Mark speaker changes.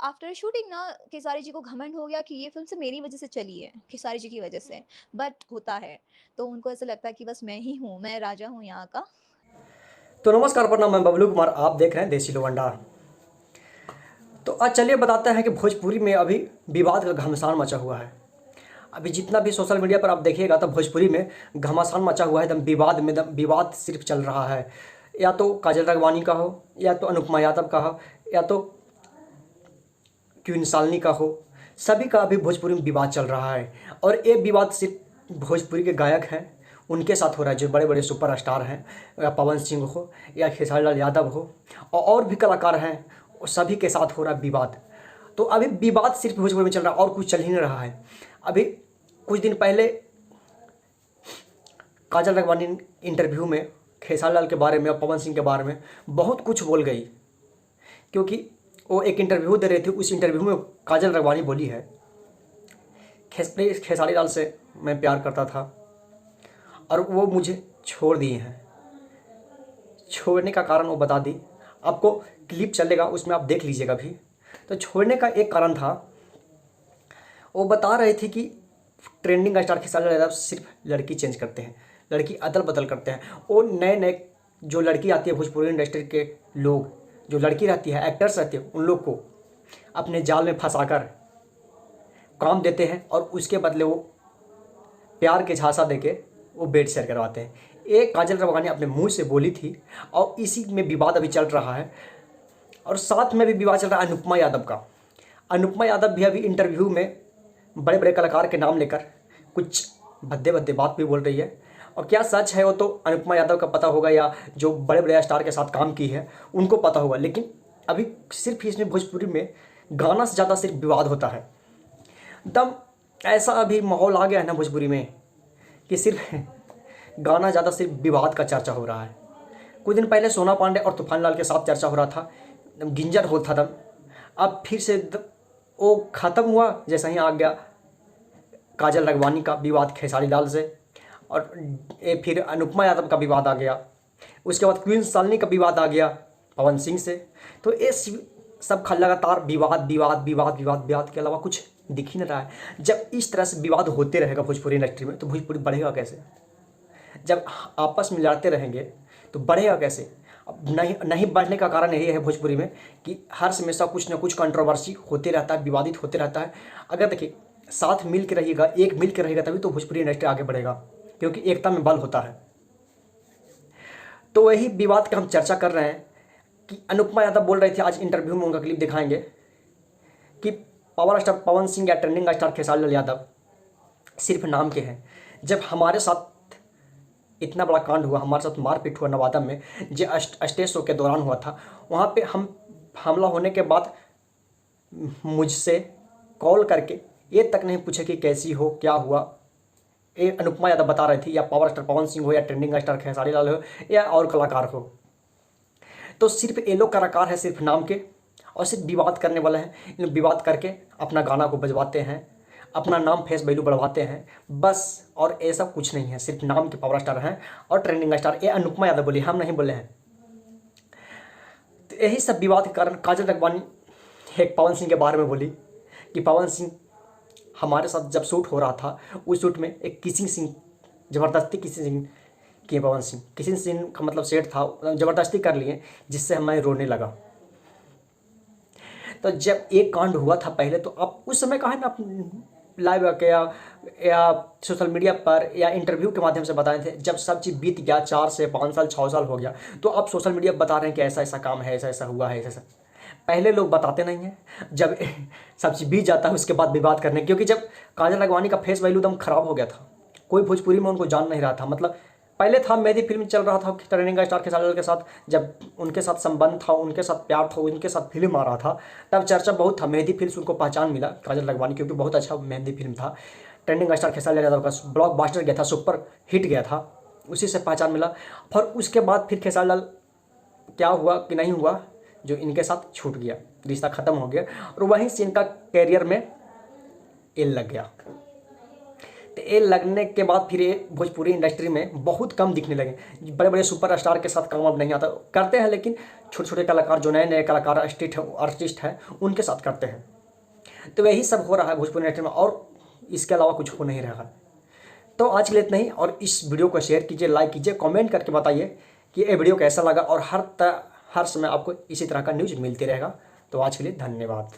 Speaker 1: After shooting ना खेसारी जी को घमंड हो गया कि ये फ़िल्म सिर्फ़ मेरी वज़ह से चली है, खेसारी जी की वज़ह से। बट होता है, तो उनको ऐसा लगता है कि बस मैं ही हूँ, मैं राजा हूँ यहाँ का।
Speaker 2: तो नमस्कार प्रणाम, मैं बबलू कुमार। आप देख रहे हैं देसी लोवंडा। तो आज चलिए बताते हैं कि भोजपुरी में अभी विवाद का घमासान मचा हुआ है। अभी जितना भी सोशल मीडिया पर आप देखिएगा तो भोजपुरी में घमासान मचा हुआ है। एकदम विवाद में एकदम विवाद सिर्फ चल रहा है। या तो काजल राघवानी का हो, या तो अनुपमा यादव का हो, या तो क्वीन शालिनी का हो। सभी का अभी भोजपुरी में विवाद चल रहा है। और ये विवाद सिर्फ भोजपुरी के गायक हैं उनके साथ हो रहा है, जो बड़े बड़े सुपर स्टार हैं, या पवन सिंह हो या खेसारी लाल यादव हो, और भी कलाकार हैं, वो सभी के साथ हो रहा है विवाद। तो अभी विवाद सिर्फ भोजपुरी में चल रहा है और कुछ चल ही नहीं रहा है। अभी कुछ दिन पहले काजल राघवानी इंटरव्यू में खेसारी लाल के बारे में और पवन सिंह के बारे में बहुत कुछ बोल गई, क्योंकि वो एक इंटरव्यू दे रहे थे। उस इंटरव्यू में काजल राघवानी बोली है, खेसारी लाल से मैं प्यार करता था और वो मुझे छोड़ दिए हैं। छोड़ने का कारण वो बता दी, आपको क्लिप चलेगा उसमें आप देख लीजिएगा भी। तो छोड़ने का एक कारण था, वो बता रहे थे कि ट्रेंडिंग स्टार खेसारी लाल यादव सिर्फ लड़की चेंज करते हैं, लड़की अदल बदल करते हैं। वो नए नए जो लड़की आती है भोजपुरी इंडस्ट्री के लोग, जो लड़की रहती है, एक्टर्स रहते हैं, उन लोग को अपने जाल में फंसाकर काम देते हैं और उसके बदले वो प्यार के झांसा देके वो बेड शेयर करवाते हैं। ये काजल राघवानी अपने मुंह से बोली थी और इसी में विवाद अभी चल रहा है। और साथ में भी विवाद चल रहा है अनुपमा यादव का। अनुपमा यादव भी अभी इंटरव्यू में बड़े बड़े कलाकार के नाम लेकर कुछ भद्दे भद्दे बात भी बोल रही है। और क्या सच है वो तो अनुपमा यादव का पता होगा, या जो बड़े बड़े स्टार के साथ काम की है उनको पता होगा। लेकिन अभी सिर्फ इसमें भोजपुरी में गाना से ज़्यादा सिर्फ विवाद होता है। एकदम ऐसा अभी माहौल आ गया है ना भोजपुरी में कि सिर्फ गाना ज़्यादा सिर्फ विवाद का चर्चा हो रहा है। कुछ दिन पहले सोना पांडे और तूफान लाल के साथ चर्चा हो रहा था, एकदम गिंजर हो था दम। अब फिर से वो ख़त्म हुआ जैसा ही आ गया काजल राघवानी का विवाद खेसारी लाल से, और ये फिर अनुपमा यादव का विवाद आ गया। उसके बाद क्वीन शालिनी का विवाद आ गया पवन सिंह से। तो ये सब लगातार विवाद विवाद विवाद विवाद विवाद के अलावा कुछ दिख ही नहीं रहा है। जब इस तरह से विवाद होते रहेगा भोजपुरी इंडस्ट्री में तो भोजपुरी बढ़ेगा कैसे? जब आपस में लड़ते रहेंगे तो बढ़ेगा कैसे? अब नहीं नहीं बढ़ने का कारण यही है भोजपुरी में कि हर हमेशा कुछ ना कुछ कंट्रोवर्सी होते रहता है, विवादित होते रहता है। अगर देखिए साथ मिल के रहिएगा, एक मिल के रहेगा, तभी तो भोजपुरी इंडस्ट्री आगे बढ़ेगा, क्योंकि एकता में बल होता है। तो वही विवाद का हम चर्चा कर रहे हैं कि अनुपमा यादव बोल रही थी, आज इंटरव्यू में उनका क्लिप दिखाएंगे, कि पावर स्टार पवन सिंह या ट्रेंडिंग स्टार खेसारी लाल यादव सिर्फ नाम के हैं। जब हमारे साथ इतना बड़ा कांड हुआ, हमारे साथ मारपीट हुआ नवादा में, जो स्टेज शो के दौरान हुआ था, वहाँ पे हम हमला होने के बाद मुझसे कॉल करके ये तक नहीं पूछे कि कैसी हो, क्या हुआ। ये अनुपमा यादव बता रही थी, या पावर स्टार पवन सिंह हो, या ट्रेंडिंग स्टार खेसारी लाल हो, या और कलाकार हो। तो सिर्फ ये लोग कलाकार है सिर्फ नाम के, और सिर्फ विवाद करने वाले हैं। इन लोग विवाद करके अपना गाना को बजवाते हैं, अपना नाम फेस वैल्यू बढ़वाते हैं बस। और ऐसा कुछ नहीं है, सिर्फ नाम के पावर स्टार हैं और ट्रेंडिंग स्टार। ये अनुपमा यादव बोली, हम नहीं बोले हैं। तो यही सब विवाद के कारण काजल राघवानी एक पवन सिंह के बारे में बोली कि पवन सिंह हमारे साथ जब शूट हो रहा था, उस शूट में एक किसिंग सीन, ज़बरदस्ती किसिंग सीन किए पवन सिंह। किसिंग सीन का मतलब सेट था, ज़बरदस्ती कर लिए, जिससे मैं रोने लगा। तो जब एक कांड हुआ था पहले, तो आप उस समय कहा ना लाइव आके या सोशल मीडिया पर या इंटरव्यू के माध्यम से बताए थे। जब सब चीज़ बीत गया, 4 से 5 साल 6 साल हो गया, तो आप सोशल मीडिया पर बता रहे हैं कि ऐसा ऐसा काम है, ऐसा ऐसा हुआ है, ऐसा ऐसा। पहले लोग बताते नहीं हैं, जब सब चीज़ बीत जाता है उसके बाद विवाद करने। क्योंकि जब काजल राघवानी का फेस वैल्यू एकदम खराब हो गया था, कोई भोजपुरी में उनको जान नहीं रहा था। मतलब पहले था मेहंदी फिल्म चल रहा था ट्रेंडिंग स्टार खेसारी लाल के साथ, जब उनके साथ संबंध था, उनके साथ प्यार था, उनके साथ फिल्म आ रहा था, तब चर्चा बहुत था। मेहंदी फिल्म से उनको पहचान मिला काजल राघवानी, क्योंकि बहुत अच्छा मेहंदी फिल्म था। ट्रेंडिंग स्टार खेसारी लाल यादव का ब्लॉकबस्टर गया था, सुपर हिट गया था, उसी से पहचान मिला। और उसके बाद फिर खेसारी लाल क्या हुआ कि नहीं हुआ, जो इनके साथ छूट गया, रिश्ता ख़त्म हो गया, और वहीं से इनका कैरियर में एल लग गया। तो ये लगने के बाद फिर ये भोजपुरी इंडस्ट्री में बहुत कम दिखने लगे। बड़े बड़े सुपरस्टार के साथ काम अब नहीं आता, करते हैं लेकिन छोटे छोटे कलाकार जो नए नए कलाकार आर्टिस्ट हैं उनके साथ करते हैं। तो यही सब हो रहा है भोजपुरी इंडस्ट्री में, और इसके अलावा कुछ हो नहीं रहा। तो आज के लिए इतना ही, और इस वीडियो को शेयर कीजिए, लाइक कीजिए, कमेंट करके बताइए कि ये वीडियो कैसा लगा, और हर समय आपको इसी तरह का न्यूज़ मिलती रहेगा। तो आज के लिए धन्यवाद।